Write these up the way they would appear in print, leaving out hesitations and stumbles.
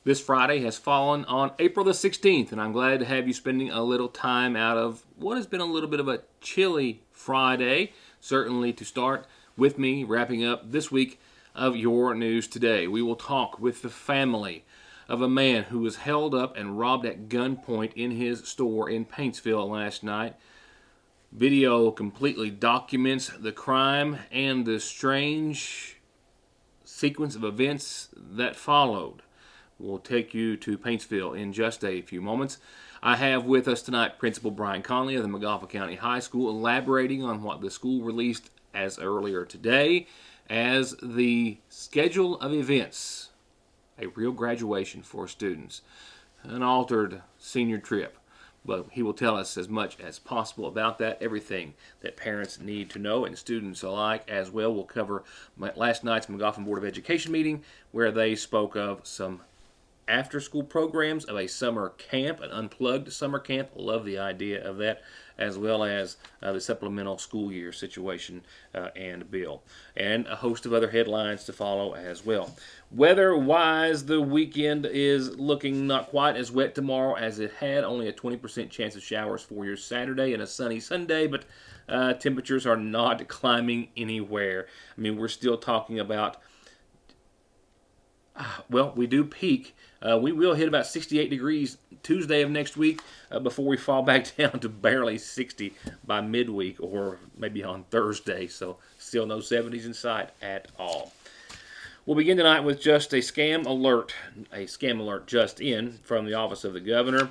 This Friday has fallen on April the 16th, and I'm glad to have you spending a little time out of what has been a little bit of a chilly Friday, certainly to start with me wrapping up this week of Your News Today. We will talk with the family of a man who was held up and robbed at gunpoint in his store in Paintsville last night. Video completely documents the crime and the strange sequence of events that followed. We'll take you to Paintsville in just a few moments. I have with us tonight Principal Brian Conley of the Magafa County High School, elaborating on what the school released as earlier today as the schedule of events. A real graduation for students. An altered senior trip. But he will tell us as much as possible about that, everything that parents need to know and students alike as well. We'll cover last night's Magafa Board of Education meeting where they spoke of some after-school programs of a summer camp, an unplugged summer camp. Love the idea of that, as well as the supplemental school year situation and bill. And a host of other headlines to follow as well. Weather-wise, the weekend is looking not quite as wet tomorrow as it had. Only a 20% chance of showers for your Saturday and a sunny Sunday, but temperatures are not climbing anywhere. I mean, we're still talking about, well, we do peak. We will hit about 68 degrees Tuesday of next week before we fall back down to barely 60 by midweek or maybe on Thursday. So still no 70s in sight at all. We'll begin tonight with just a scam alert just in from the Office of the Governor,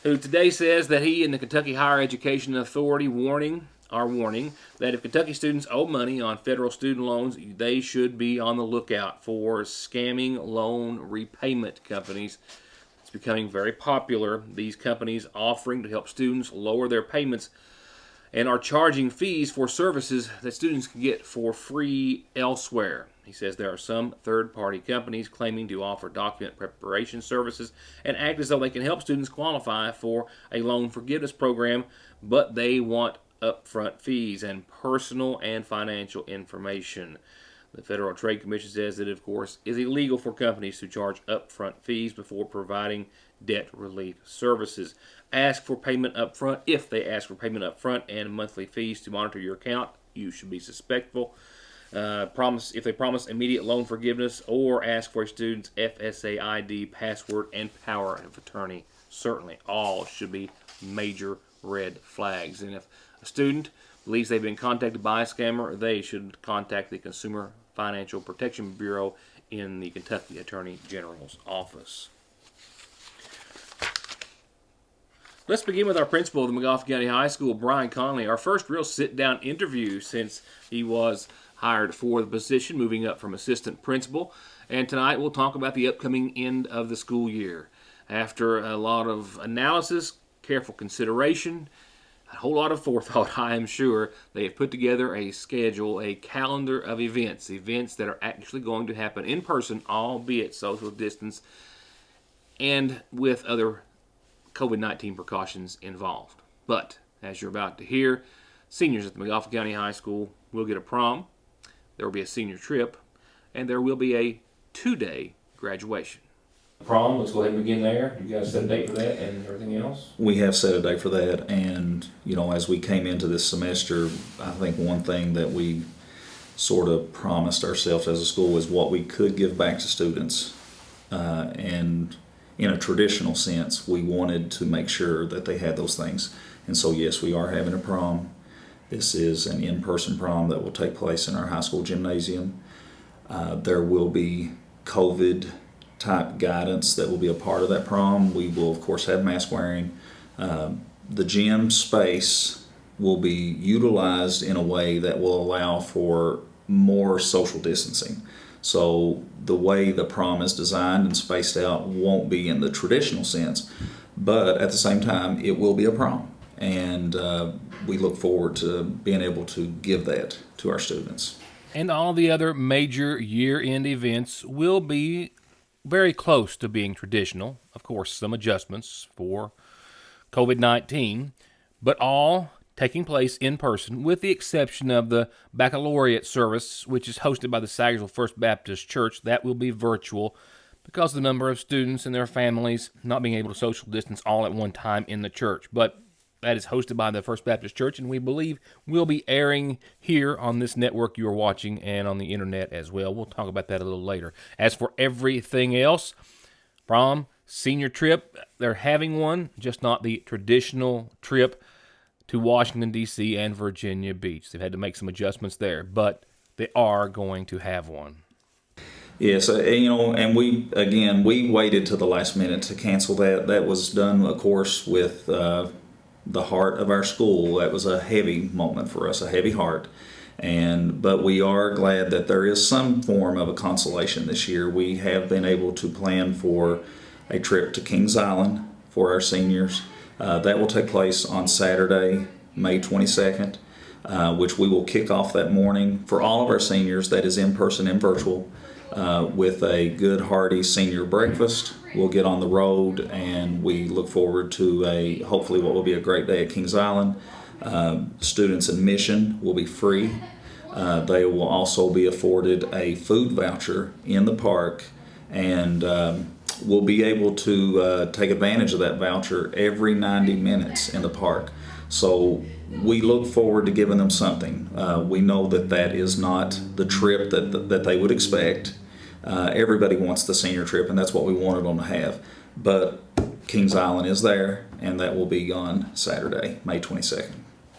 who today says that he and the Kentucky Higher Education Authority are warning that if Kentucky students owe money on federal student loans, they should be on the lookout for scamming loan repayment companies. It's becoming very popular. These companies offering to help students lower their payments and are charging fees for services that students can get for free elsewhere. He says there are some third-party companies claiming to offer document preparation services and act as though they can help students qualify for a loan forgiveness program, but they want upfront fees and personal and financial information. The Federal Trade Commission says that, of course, it is illegal for companies to charge upfront fees before providing debt relief services. Ask for payment upfront. If they ask for payment upfront and monthly fees to monitor your account, you should be suspectful. If they promise immediate loan forgiveness or ask for a student's FSA ID, password, and power of attorney, certainly all should be major red flags. And if a student believes they've been contacted by a scammer, they should contact the Consumer Financial Protection Bureau in the Kentucky Attorney General's office. Let's begin with our principal of the Magafa County High School, Brian Conley, our first real sit-down interview since he was hired for the position, moving up from assistant principal. And tonight we'll talk about the upcoming end of the school year. After a lot of analysis, careful consideration, a whole lot of forethought, I am sure, they have put together a schedule, a calendar of events that are actually going to happen in person, albeit social distance, and with other COVID-19 precautions involved. But, as you're about to hear, seniors at the Magafa County High School will get a prom, there will be a senior trip, and there will be a 2-day graduation. Prom, let's go ahead and begin there. You guys set a date for that and everything else? We have set a date for that, and as we came into this semester, I think one thing that we sort of promised ourselves as a school is what we could give back to students. And in a traditional sense, we wanted to make sure that they had those things. And so yes, we are having a prom. This is an in-person prom that will take place in our high school gymnasium. There will be COVID-type guidance that will be a part of that prom. We will, of course, have mask wearing. The gym space will be utilized in a way that will allow for more social distancing. So the way the prom is designed and spaced out won't be in the traditional sense, but at the same time, it will be a prom. And we look forward to being able to give that to our students. And all the other major year-end events will be very close to being traditional. Of course, some adjustments for COVID-19, but all taking place in person, with the exception of the baccalaureate service, which is hosted by the Sagersville First Baptist Church. That will be virtual. because of the number of students and their families not being able to social distance all at one time in the church. But that is hosted by the First Baptist Church, and we believe will be airing here on this network you are watching and on the internet as well. We'll talk about that a little later. As for everything else, prom, senior trip, they're having one, just not the traditional trip to Washington, D.C. and Virginia Beach. They've had to make some adjustments there, but they are going to have one. Yes, and we waited to the last minute to cancel that. That was done, of course, with the heart of our school. That was a heavy moment for us, a heavy heart. But we are glad that there is some form of a consolation this year. We have been able to plan for a trip to Kings Island for our seniors. That will take place on Saturday, May 22nd, which we will kick off that morning for all of our seniors. That is in person and virtual, with a good hearty senior breakfast. We'll get on the road, and we look forward to hopefully what will be a great day at Kings Island. Students admission will be free. They will also be afforded a food voucher in the park, and will be able to take advantage of that voucher every 90 minutes in the park. So we look forward to giving them something. We know that is not the trip that they would expect. Everybody wants the senior trip, and that's what we wanted them to have. But Kings Island is there, and that will be on Saturday, May 22nd.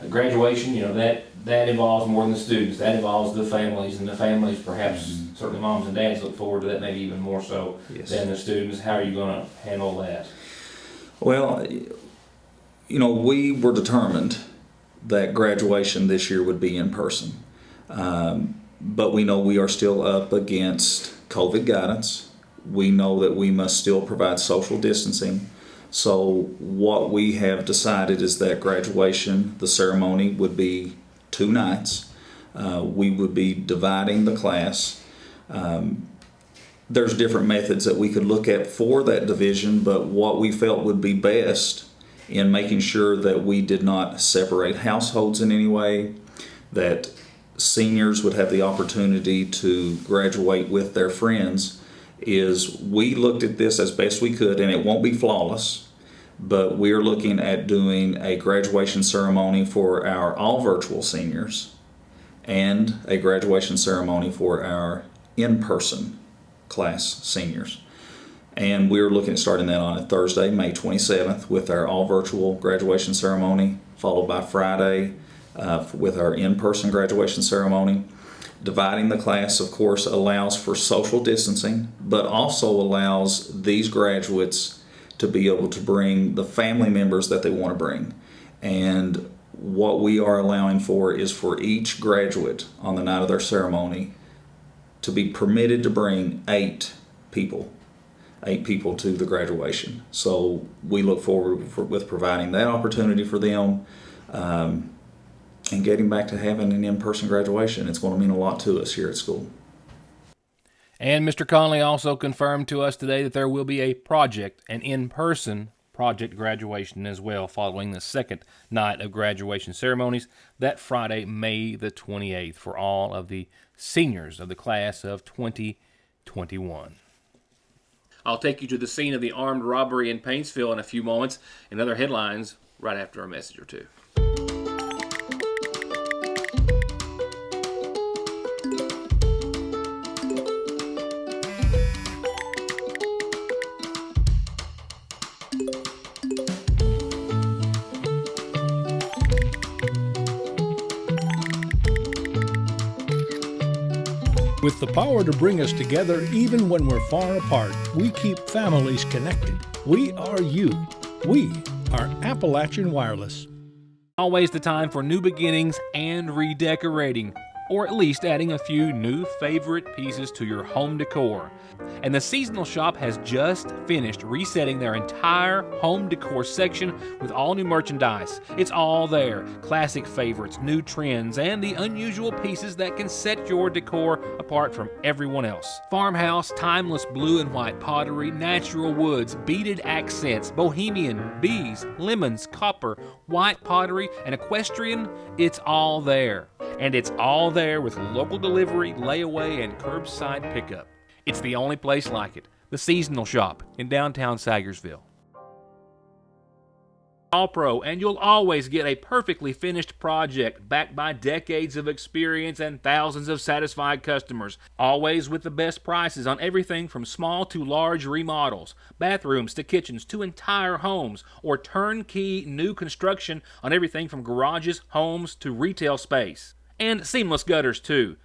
Graduation, that involves more than the students. That involves the families, and the families, perhaps certainly moms and dads, look forward to that maybe even more so than the students. How are you going to handle that? Well, we were determined that graduation this year would be in person. But we know we are still up against COVID guidance. We know that we must still provide social distancing. So what we have decided is that graduation, the ceremony, would be 2 nights. We would be dividing the class. There's different methods that we could look at for that division, but what we felt would be best in making sure that we did not separate households in any way, that seniors would have the opportunity to graduate with their friends, is we looked at this as best we could, and it won't be flawless, but we're looking at doing a graduation ceremony for our all virtual seniors and a graduation ceremony for our in-person class seniors. And we're looking at starting that on a Thursday, May 27th, with our all virtual graduation ceremony, followed by Friday with our in-person graduation ceremony. Dividing the class, of course, allows for social distancing, but also allows these graduates to be able to bring the family members that they want to bring. And what we are allowing for is for each graduate on the night of their ceremony to be permitted to bring 8 people to the graduation. So we look forward with providing that opportunity for them, and getting back to having an in-person graduation. It's going to mean a lot to us here at school. And Mr. Conley also confirmed to us today that there will be an in-person project graduation as well, following the second night of graduation ceremonies that Friday, May the 28th, for all of the seniors of the class of 2021. I'll take you to the scene of the armed robbery in Paintsville in a few moments, and other headlines right after a message or two. With the power to bring us together even when we're far apart, we keep families connected. We are you. We are Appalachian Wireless. Always the time for new beginnings and redecorating, or at least adding a few new favorite pieces to your home decor. And the Seasonal Shop has just finished resetting their entire home decor section with all new merchandise. It's all there. Classic favorites, new trends, and the unusual pieces that can set your decor apart from everyone else. Farmhouse, timeless blue and white pottery, natural woods, beaded accents, bohemian, bees, lemons, copper, white pottery, and equestrian. It's all there. And it's all there with local delivery, layaway, and curbside pickup. It's the only place like it. the Seasonal Shop in downtown Sagersville. All Pro, and you'll always get a perfectly finished project backed by decades of experience and thousands of satisfied customers. Always with the best prices on everything from small to large remodels, bathrooms to kitchens to entire homes, or turnkey new construction on everything from garages, homes to retail space. And seamless gutters too.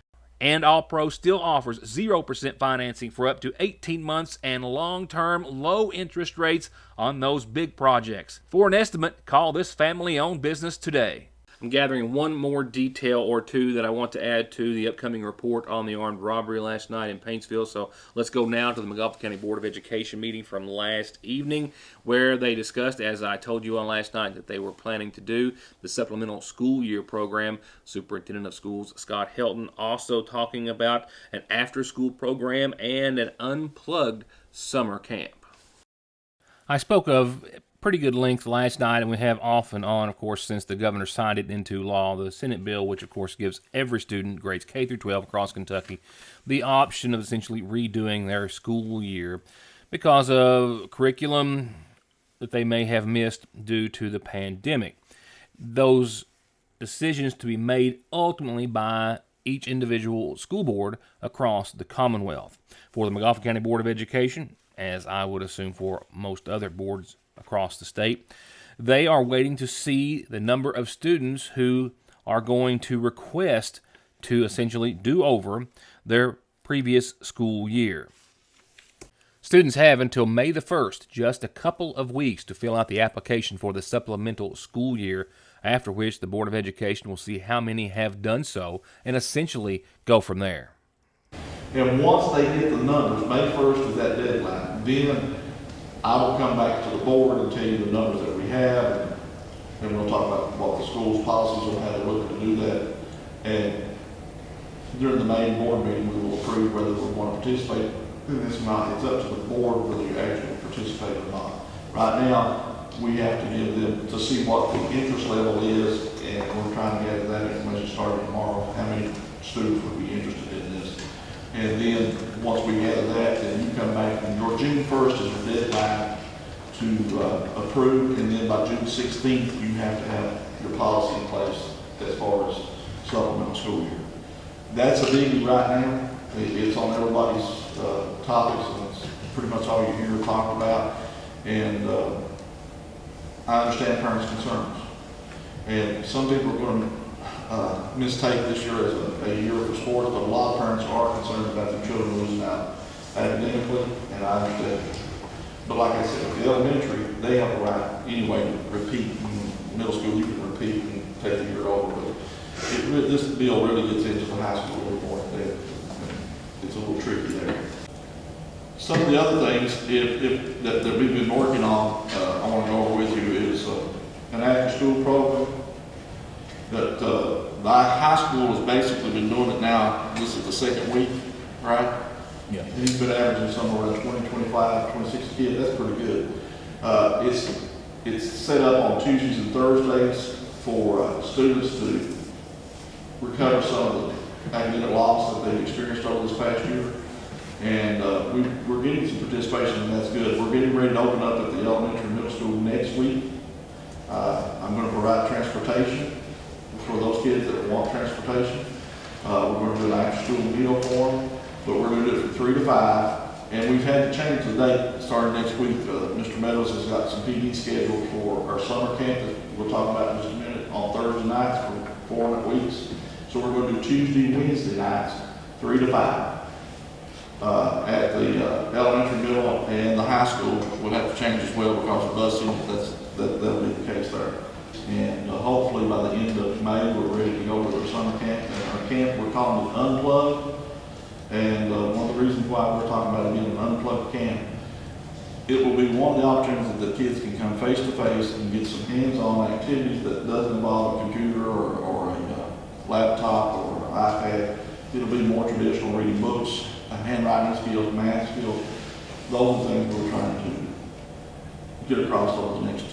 And All Pro still offers 0% financing for up to 18 months and long-term low interest rates on those big projects. For an estimate, call this family-owned business today. I'm gathering one more detail or two that I want to add to the upcoming report on the armed robbery last night in Paintsville. So let's go now to the McGoffin County Board of Education meeting from last evening, where they discussed, as I told you on last night, that they were planning to do the supplemental school year program. Superintendent of Schools Scott Helton also talking about an after-school program and an unplugged summer camp. I spoke of pretty good length last night, and we have off and on, of course, since the governor signed it into law, the Senate bill, which of course gives every student, grades K through 12 across Kentucky, the option of essentially redoing their school year because of curriculum that they may have missed due to the pandemic. Those decisions to be made ultimately by each individual school board across the Commonwealth. For the McGoffin County Board of Education, as I would assume for most other boards across the state, they are waiting to see the number of students who are going to request to essentially do over their previous school year. Students have until May the 1st, just a couple of weeks, to fill out the application for the supplemental school year, after which the Board of Education will see how many have done so and essentially go from there. And once they get the numbers, May 1st is that deadline, then I will come back to the board and tell you the numbers that we have, and we'll talk about what the school's policies on how they're looking to do that. And during the main board meeting, we will approve whether we want to participate in this or not. It's up to the board whether you actually participate or not. Right now, we have to give them to see what the interest level is, and we're trying to gather that information starting tomorrow, how many students would be interested in this. And then, once we gather that, then you come back, and your June 1st is your deadline to approve, and then by June 16th, you have to have your policy in place as far as supplemental school year. That's a biggie right now. It's on everybody's topics, and it's pretty much all you hear talked about. And I understand parents' concerns. And some people are going to mistake this year as a year for sports, but a lot of parents are concerned about their children losing out academically, and I understand. But like I said, the elementary, they have a right anyway to repeat. In middle school, you can repeat and take the year over, but this bill really gets into the high school a little more in depth. It's a little tricky there. Some of the other things that we've been working on, I want to go over with you, is an after-school program that the high school has basically been doing it now. This is the second week, right? Yeah. And he's been averaging somewhere around 20, 25, 26 kids. That's pretty good. It's set up on Tuesdays and Thursdays for students to recover some of the academic loss that they've experienced over this past year. And we're getting some participation, and that's good. We're getting ready to open up at the elementary and middle school next week. I'm going to provide transportation for those kids that want transportation. We're going to do an after-school meal for them, but we're going to do it from 3 to 5. And we've had to change the date starting next week. Mr. Meadows has got some PD scheduled for our summer camp that we'll talk about in just a minute on Thursday nights for 4 weeks. So we're going to do Tuesday and Wednesday nights, 3 to 5. At the elementary, middle, and the high school, we'll have to change as well because of busing. That'll be the case there. And hopefully by the end of May, we're ready to go with our summer camp. And our camp, we're calling it Unplugged. And one of the reasons why we're talking about it being an unplugged camp, it will be one of the opportunities that kids can come face to face and get some hands-on activities that doesn't involve a computer or a laptop or an iPad. It'll be more traditional reading books, handwriting skills, math skills. Those are things we're trying to get across over the next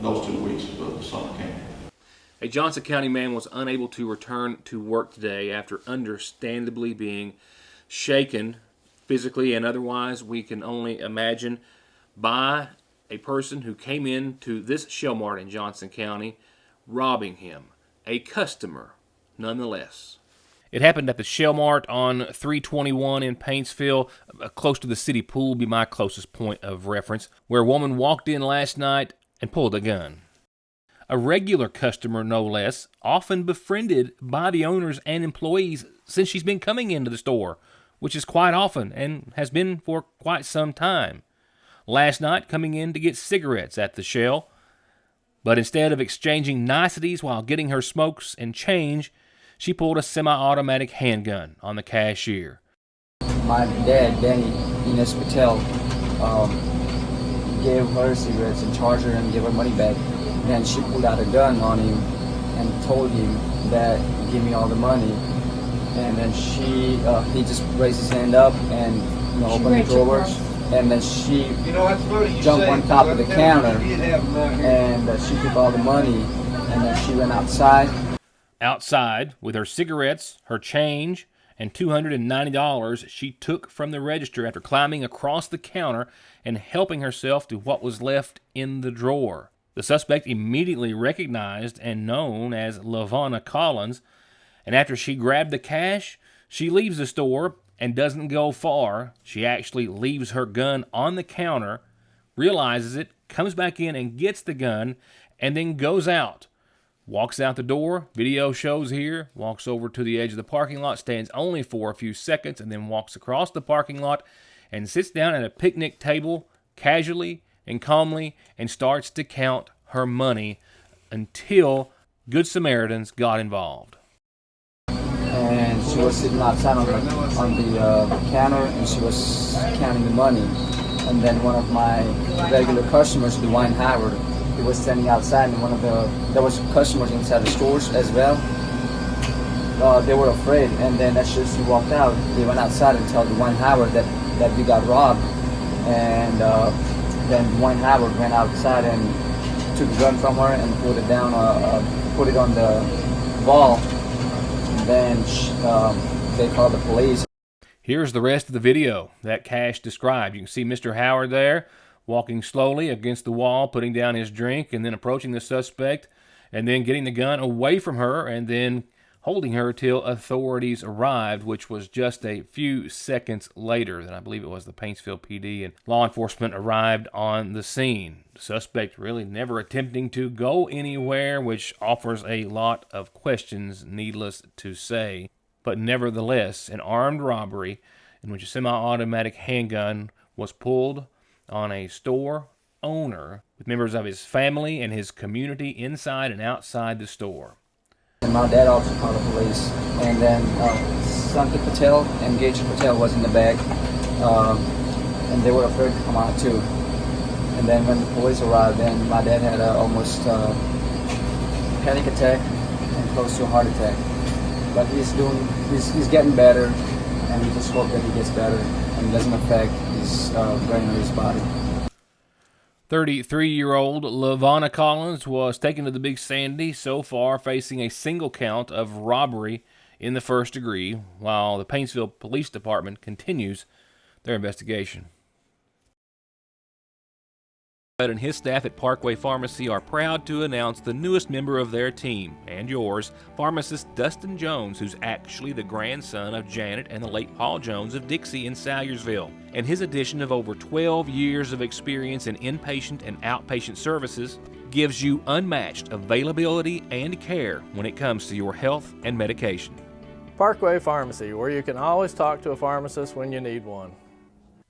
those 2 weeks of the summer camp. A Johnson County man was unable to return to work today after understandably being shaken physically and otherwise, we can only imagine, by a person who came into this Shell Mart in Johnson County, robbing him, a customer nonetheless. It happened at the Shell Mart on 321 in Paintsville, close to the city pool, be my closest point of reference, where a woman walked in last night and pulled a gun. A regular customer, no less, often befriended by the owners and employees since she's been coming into the store, which is quite often and has been for quite some time. Last night, coming in to get cigarettes at the Shell, but instead of exchanging niceties while getting her smokes and change, she pulled a semi-automatic handgun on the cashier. My dad, Danny Ines Patel, gave her cigarettes and charged her and gave her money back. Then she pulled out a gun on him and told him that, give me all the money. And then he just raised his hand up and opened the drawers. And then she jumped on top of the counter and she took all the money and then she went outside. Outside, with her cigarettes, her change, and $290 she took from the register after climbing across the counter and helping herself to what was left in the drawer. The suspect immediately recognized and known as LaVonna Collins, and after she grabbed the cash, she leaves the store and doesn't go far. She actually leaves her gun on the counter, realizes it, comes back in and gets the gun, and then goes out. Walks out the door, video shows here, walks over to the edge of the parking lot, stands only for a few seconds, and then walks across the parking lot and sits down at a picnic table casually and calmly and starts to count her money until Good Samaritans got involved. And she was sitting outside on the counter and she was counting the money. And then one of my regular customers, Dwayne Howard, he was standing outside, and there was customers inside the stores as well. They were afraid, and then as soon as she walked out, they went outside and told Dwayne Howard that we got robbed. And then Dwayne Howard went outside and took the gun from her and put it down, put it on the wall. And then they called the police. Here's the rest of the video that Cash described. You can see Mr. Howard there, walking slowly against the wall, putting down his drink, and then approaching the suspect, and then getting the gun away from her, and then holding her till authorities arrived, which was just a few seconds later. Then I believe it was the Paintsville PD and law enforcement arrived on the scene. The suspect really never attempting to go anywhere, which offers a lot of questions, needless to say. But nevertheless, an armed robbery in which a semi-automatic handgun was pulled on a store owner with members of his family and his community inside and outside the store. And my dad also called the police, and then Sanket Patel and Gage Patel was in the back, and they were afraid to come out too. And then when the police arrived, then my dad had almost panic attack and close to a heart attack. But he's getting better, and we just hope that he gets better and doesn't affect his brain or his body. 33-year-old LaVonna Collins was taken to the Big Sandy, so far facing a single count of robbery in the first degree, while the Paintsville Police Department continues their investigation. And his staff at Parkway Pharmacy are proud to announce the newest member of their team, and yours, pharmacist Dustin Jones, who's actually the grandson of Janet and the late Paul Jones of Dixie in Salyersville. And his addition of over 12 years of experience in inpatient and outpatient services gives you unmatched availability and care when it comes to your health and medication. Parkway Pharmacy, where you can always talk to a pharmacist when you need one.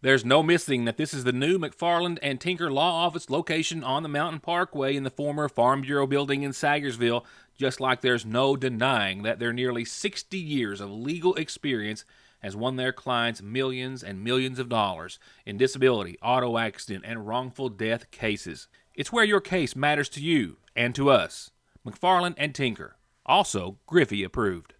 There's no missing that this is the new McFarland and Tinker Law Office location on the Mountain Parkway in the former Farm Bureau building in Salyersville, just like there's no denying that their nearly 60 years of legal experience has won their clients millions and millions of dollars in disability, auto accident, and wrongful death cases. It's where your case matters to you and to us. McFarland and Tinker, also Griffey approved.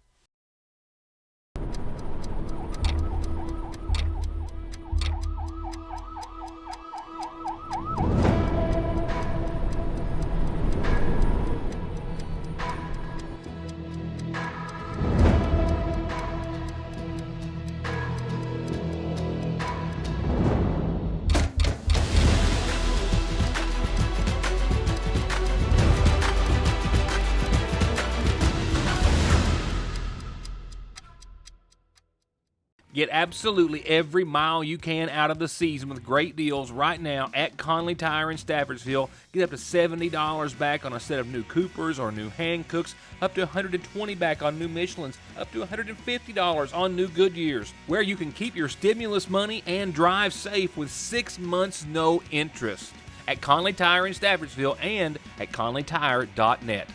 Get absolutely every mile you can out of the season with great deals right now at Conley Tire in Staffordsville. Get up to $70 back on a set of new Coopers or new Hancooks, up to $120 back on new Michelins, up to $150 on new Goodyears, where you can keep your stimulus money and drive safe with 6 months no interest. At Conley Tire in Staffordsville and at conleytire.net.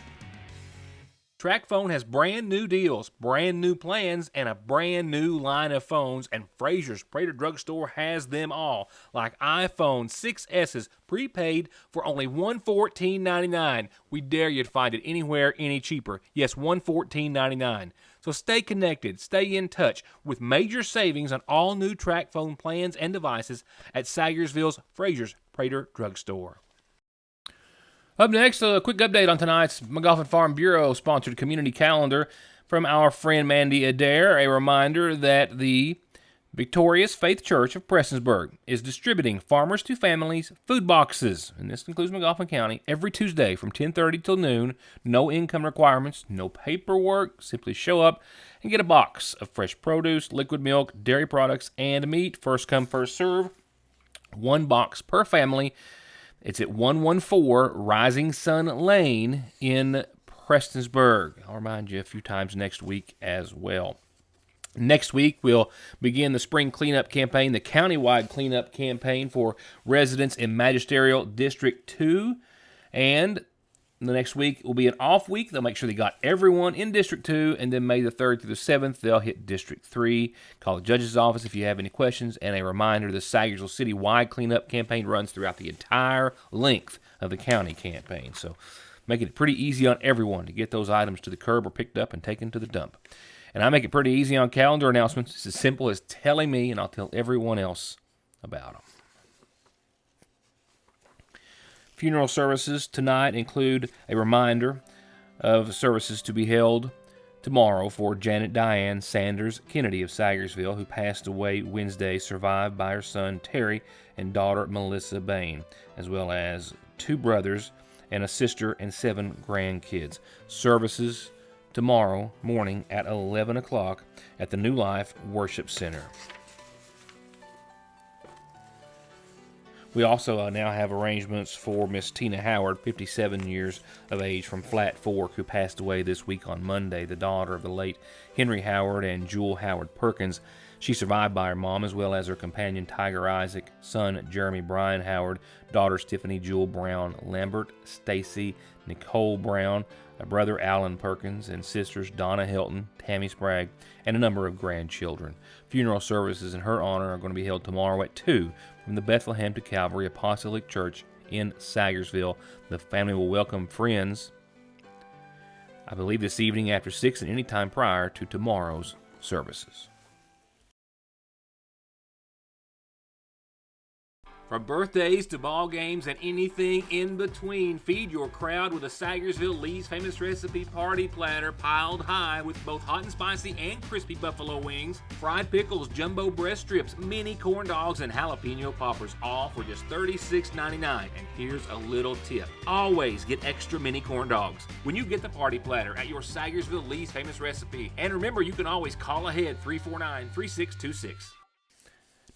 TracFone has brand new deals, brand new plans, and a brand new line of phones, and Fraser's Prater Drugstore has them all, like iPhone 6S's prepaid for only $114.99. We dare you to find it anywhere any cheaper. Yes, $114.99. So stay connected, stay in touch with major savings on all new TracFone plans and devices at Sagersville's Fraser's Prater Drugstore. Up next, a quick update on tonight's McGoffin Farm Bureau sponsored community calendar from our friend Mandy Adair. A reminder that the Victorious Faith Church of Prestonsburg is distributing Farmers to Families food boxes, and this includes McGoffin County, every Tuesday from 10:30 till noon. No income requirements, no paperwork. Simply show up and get a box of fresh produce, liquid milk, dairy products, and meat. First come, first serve. 1 box per family. It's at 114 Rising Sun Lane in Prestonsburg. I'll remind you a few times next week as well. Next week, we'll begin the spring cleanup campaign, the countywide cleanup campaign for residents in Magisterial District 2. And the next week will be an off week. They'll make sure they got everyone in District 2, and then May the 3rd through the 7th, they'll hit District 3. Call the judge's office if you have any questions. And a reminder, the Sagersville City-wide cleanup campaign runs throughout the entire length of the county campaign. So making it pretty easy on everyone to get those items to the curb or picked up and taken to the dump. And I make it pretty easy on calendar announcements. It's as simple as telling me, and I'll tell everyone else about them. Funeral services tonight include a reminder of services to be held tomorrow for Janet Diane Sanders Kennedy of Sagersville, who passed away Wednesday, survived by her son Terry and daughter Melissa Bain, as well as 2 brothers and a sister and 7 grandkids. Services tomorrow morning at 11 o'clock at the New Life Worship Center. We also now have arrangements for Miss Tina Howard, 57 years of age, from Flat Fork, who passed away this week on Monday, the daughter of the late Henry Howard and Jewel Howard Perkins. She survived by her mom as well as her companion Tiger Isaac, son Jeremy Bryan Howard, daughters Tiffany Jewel Brown Lambert, Stacy Nicole Brown, a brother Alan Perkins, and sisters Donna Hilton, Tammy Sprague, and a number of grandchildren. Funeral services in her honor are going to be held tomorrow at 2 from the Bethlehem to Calvary Apostolic Church in Sagersville. The family will welcome friends, I believe, this evening after 6 and any time prior to tomorrow's services. From birthdays to ball games and anything in between, feed your crowd with a Sagersville Lee's Famous Recipe party platter piled high with both hot and spicy and crispy buffalo wings, fried pickles, jumbo breast strips, mini corn dogs, and jalapeno poppers, all for just $36.99. And here's a little tip. Always get extra mini corn dogs when you get the party platter at your Sagersville Lee's Famous Recipe. And remember, you can always call ahead 349-3626.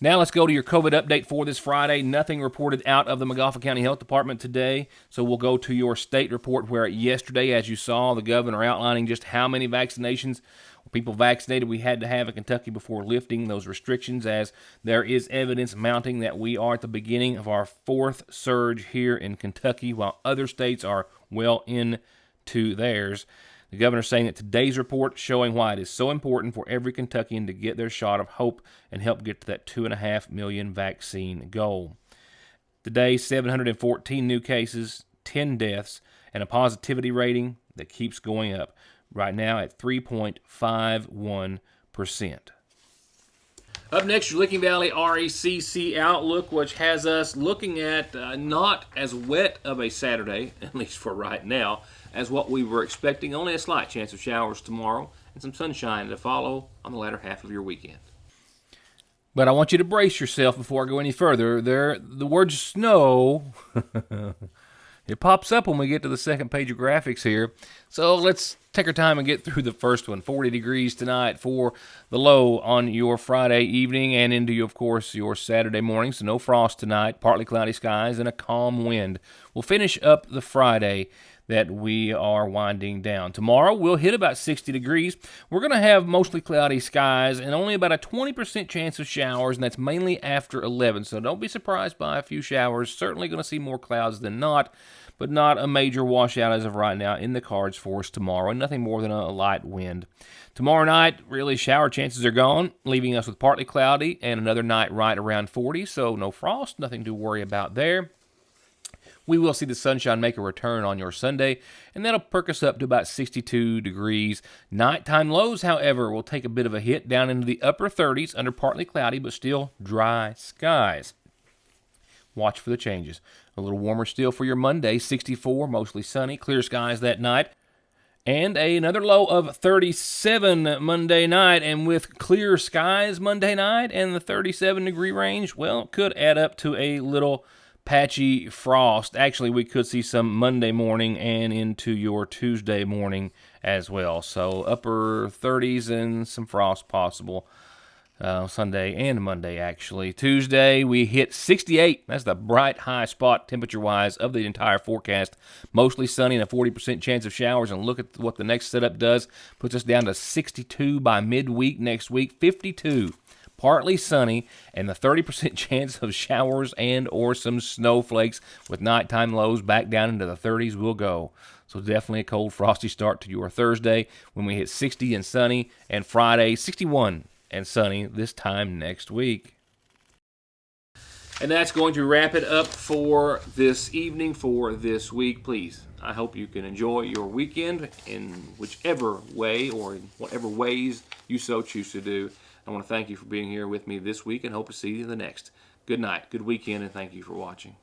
Now let's go to your COVID update for this Friday. Nothing reported out of the McGoffin County Health Department today, so we'll go to your state report where yesterday, as you saw, the governor outlining just how many vaccinations people vaccinated we had to have in Kentucky before lifting those restrictions, as there is evidence mounting that we are at the beginning of our 4th surge here in Kentucky, while other states are well into theirs. The governor saying that today's report showing why it is so important for every Kentuckian to get their shot of hope and help get to that 2.5 million vaccine goal. Today, 714 new cases, 10 deaths, and a positivity rating that keeps going up, right now at 3.51%. Up next, your Licking Valley RECC Outlook, which has us looking at not as wet of a Saturday, at least for right now, as what we were expecting. Only a slight chance of showers tomorrow and some sunshine to follow on the latter half of your weekend. But I want you to brace yourself before I go any further. The word snow It pops up when we get to the second page of graphics here. So let's take our time and get through the first one. 40 degrees tonight for the low on your Friday evening and into, of course, your Saturday morning. So no frost tonight, partly cloudy skies, and a calm wind. We'll finish up the Friday that we are winding down. Tomorrow, we'll hit about 60 degrees. We're going to have mostly cloudy skies and only about a 20% chance of showers, and that's mainly after 11. So don't be surprised by a few showers. Certainly going to see more clouds than not, but not a major washout as of right now in the cards for us tomorrow, and nothing more than a light wind. Tomorrow night, really, shower chances are gone, leaving us with partly cloudy and another night right around 40, so no frost, nothing to worry about there. We will see the sunshine make a return on your Sunday, and that'll perk us up to about 62 degrees. Nighttime lows, however, will take a bit of a hit down into the upper 30s under partly cloudy but still dry skies. Watch for the changes. A little warmer still for your Monday, 64, mostly sunny, clear skies that night. And another low of 37 Monday night, and with clear skies Monday night and the 37-degree range, well, could add up to a little patchy frost. Actually, we could see some Monday morning and into your Tuesday morning as well. So upper 30s and some frost possible Sunday and Monday, actually. Tuesday, we hit 68. That's the bright high spot temperature-wise of the entire forecast. Mostly sunny and a 40% chance of showers. And look at what the next setup does. Puts us down to 62 by midweek next week. 52. Partly sunny, and the 30% chance of showers and or some snowflakes with nighttime lows back down into the 30s will go. So definitely a cold, frosty start to your Thursday when we hit 60 and sunny, and Friday 61 and sunny this time next week. And that's going to wrap it up for this evening, for this week. Please, I hope you can enjoy your weekend in whichever way or in whatever ways you so choose to do. I want to thank you for being here with me this week and hope to see you the next. Good night, good weekend, and thank you for watching.